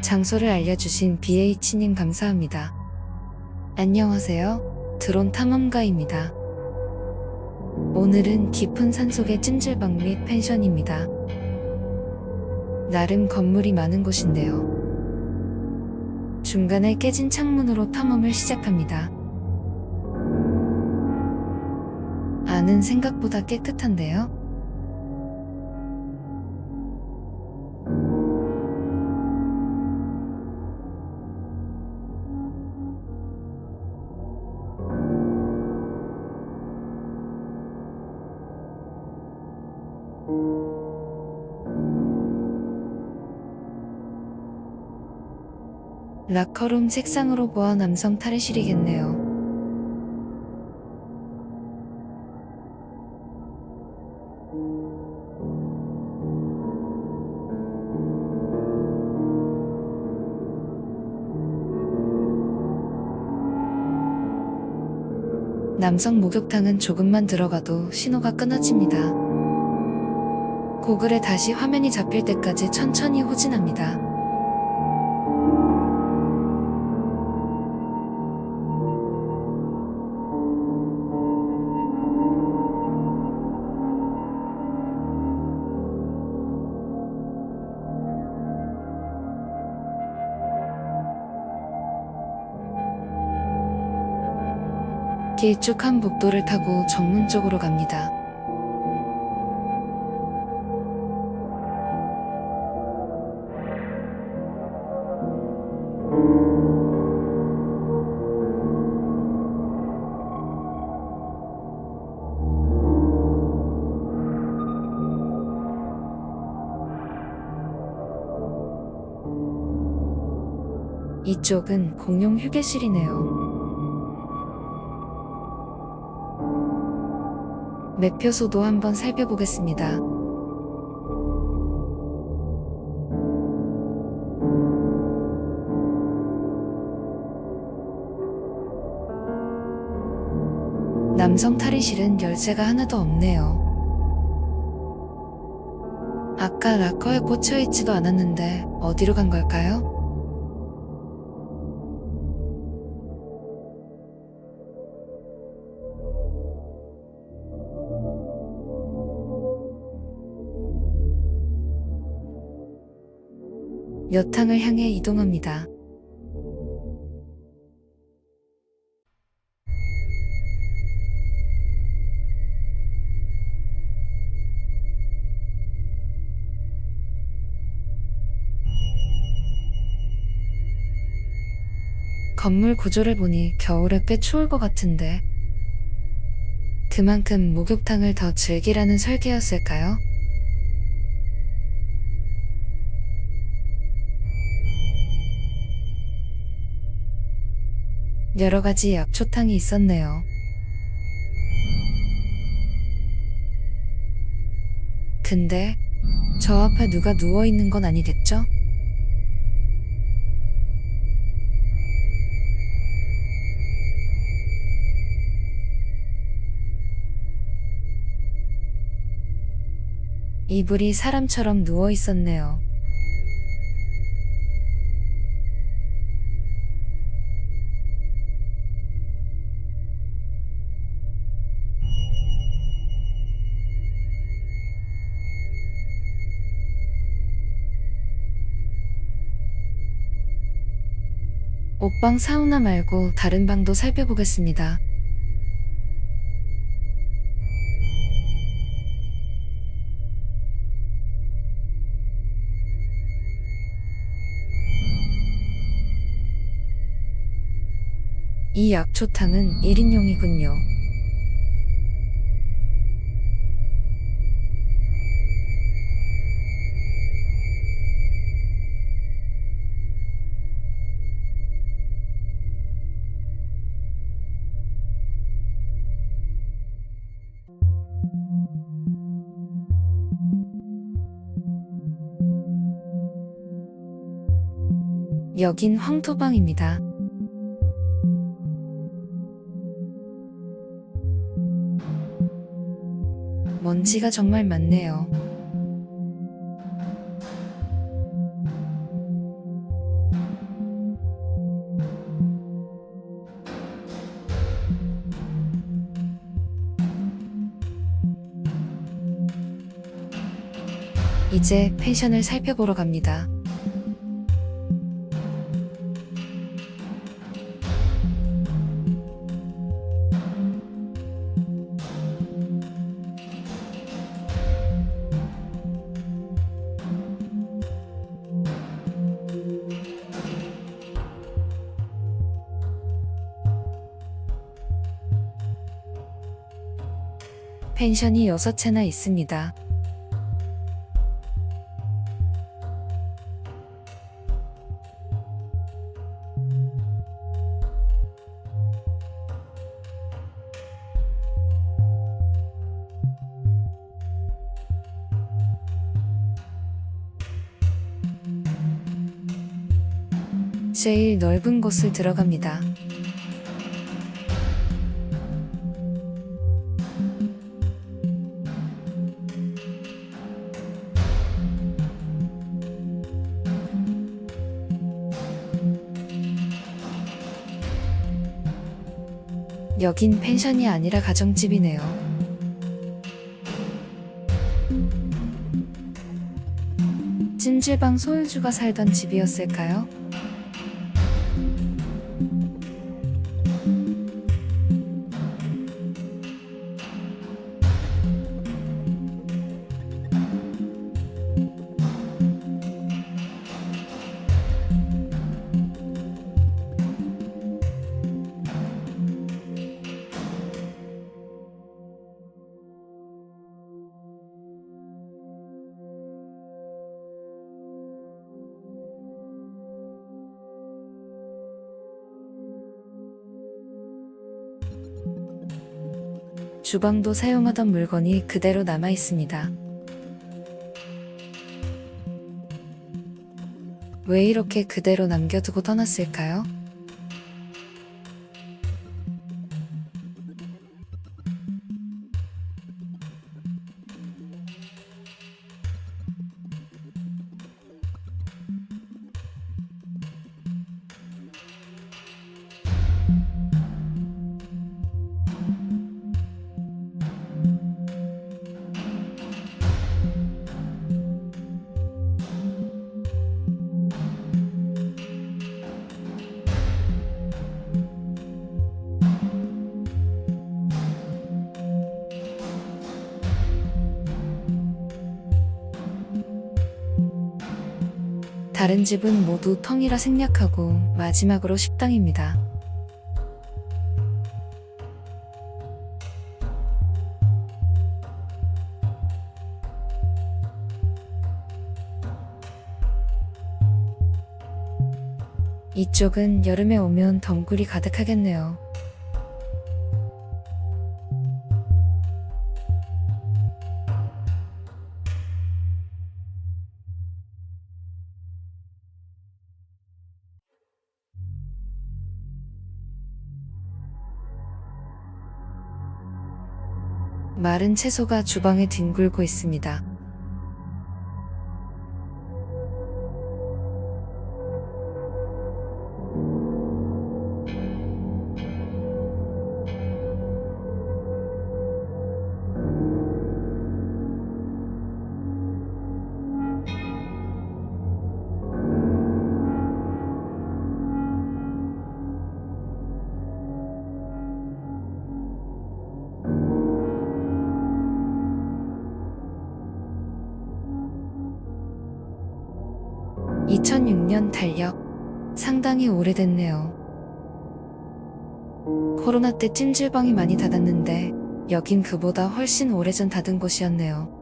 장소를 알려주신 BH님 감사합니다. 안녕하세요. 드론 탐험가입니다. 오늘은 깊은 산속의 찜질방 및 펜션입니다. 나름 건물이 많은 곳인데요. 중간에 깨진 창문으로 탐험을 시작합니다. 안은 생각보다 깨끗한데요. 라커룸 색상으로 보아 남성 탈의실이겠네요. 남성 목욕탕은 조금만 들어가도 신호가 끊어집니다. 고글에 다시 화면이 잡힐 때까지 천천히 후진합니다. 길쭉한 복도를 타고 정문 쪽으로 갑니다. 이쪽은 공용 휴게실이네요. 매표소도 한번 살펴보겠습니다. 남성 탈의실은 열쇠가 하나도 없네요. 아까 라커에 꽂혀있지도 않았는데 어디로 간 걸까요? 여탕을 향해 이동합니다. 건물 구조를 보니 겨울에 꽤 추울 것 같은데 그만큼 목욕탕을 더 즐기라는 설계였을까요? 여러 가지 약초탕이 있었네요. 근데 저 앞에 누가 누워있는 건 아니겠죠? 이불이 사람처럼 누워있었네요. 옷방 사우나 말고 다른 방도 살펴보겠습니다. 이 약초탕은 1인용이군요. 여긴 황토방입니다. 먼지가 정말 많네요. 이제 펜션을 살펴보러 갑니다. 펜션이 6채나 있습니다. 제일 넓은 곳을 들어갑니다. 여긴 펜션이 아니라 가정집이네요. 찜질방 소유주가 살던 집이었을까요? 주방도 사용하던 물건이 그대로 남아 있습니다. 왜 이렇게 그대로 남겨두고 떠났을까요? 다른 집은 모두 텅이라 생략하고 마지막으로 식당입니다. 이쪽은 여름에 오면 덩굴이 가득하겠네요. 마른 채소가 주방에 뒹굴고 있습니다. (2006년) 달력. 상당히 오래됐네요. 코로나 때 찜질방이 많이 닫았는데 여긴 그보다 훨씬 오래전 닫은 곳이었네요.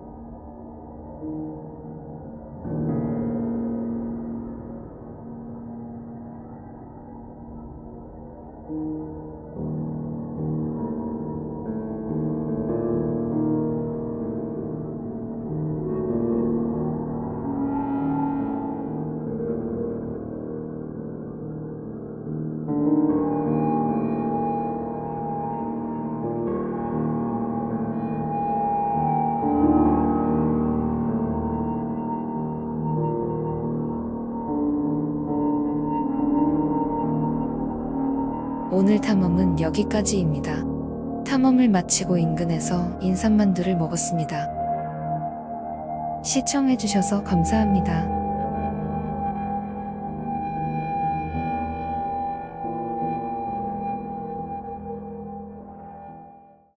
오늘 탐험은 여기까지입니다. 탐험을 마치고 인근에서 인삼만두를 먹었습니다. 시청해주셔서 감사합니다.